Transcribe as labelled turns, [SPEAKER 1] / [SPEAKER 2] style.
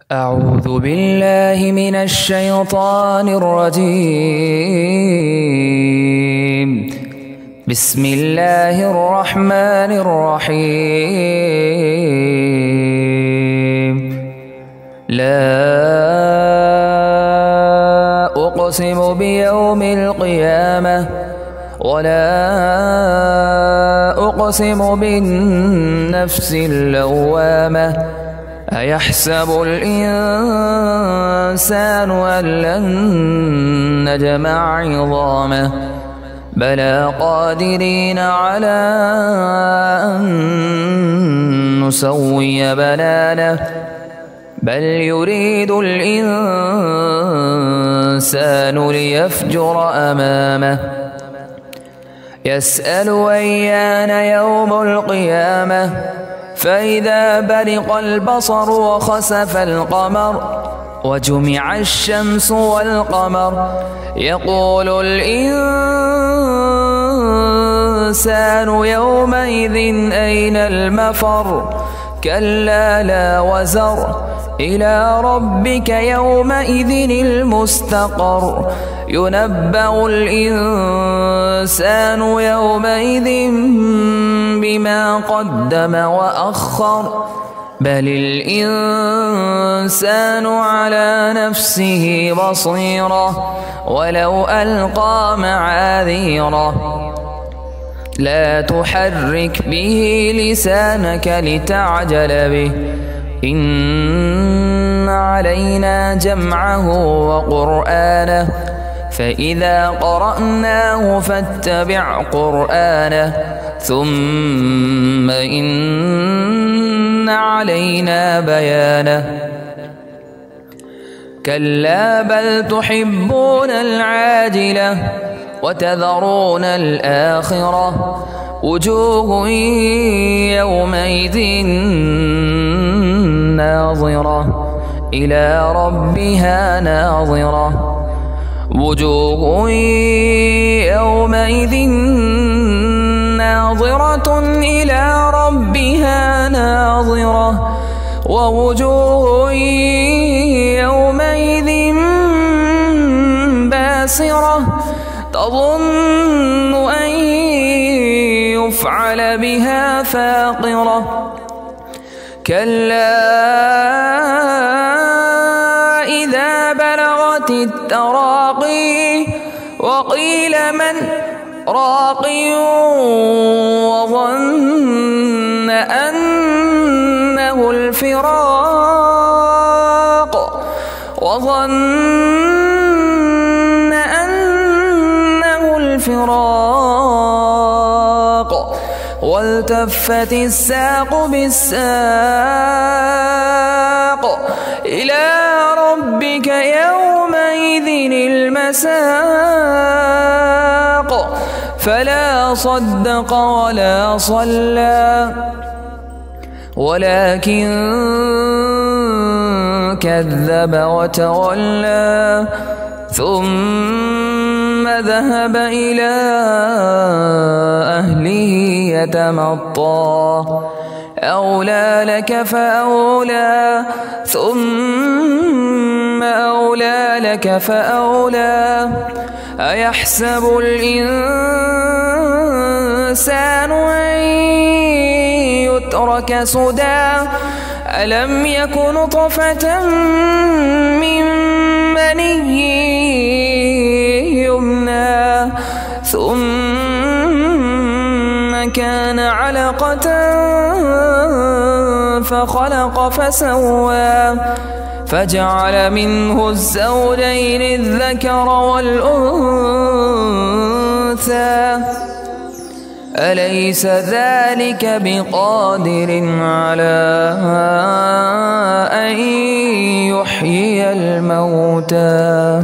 [SPEAKER 1] أعوذ بالله من الشيطان الرجيم. بسم الله الرحمن الرحيم. لا أقسم بيوم القيامة ولا أقسم بالنفس اللوامة. أيحسب الإنسان أن لن نجمع عظامه بلى قادرين على أن نسوي بنانه بل يريد الإنسان ليفجر أمامه يسأل أيان يوم القيامة فإذا برق البصر وخسف القمر وجمع الشمس والقمر يقول الإنسان يومئذ أين المفر كلا لا وزر إلى ربك يومئذ المستقر ينبأ الإنسان يومئذ بما قدم وأخر بل الإنسان على نفسه بصيرة ولو ألقى معاذيره لا تحرك به لسانك لتعجل به إن علينا جمعه وقرآنه فإذا قرأناه فاتبع قرآنه ثم إن علينا بيانه كلا بل تحبون العاجلة وتذرون الآخرة وجوه يومئذ ناظرة إلى ربها ناظرة وجوه يومئذ ناظرة إلى ربها ناظرة ووجوه يومئذ باسرة تظن أن يفعل بها فاقرة كلا إذا بلغت التراقي وقيل من راق وظن أنه الفراق والتفت الساق بالساق إلى ربك يومئذ المساق فلا صدق ولا صلى ولكن كذب وتولى ثم ذهب إلى أهله يتمطى أولى لك فأولى ثم أولى لك فأولى أيحسب الإنسان أن يترك سدى ألم يك نطفة من مني يمنى ثم كان علقة فخلق فسوى فجعل منه الزوجين الذكر والأنثى أليس ذلك بقادر على أن يحيي الموتى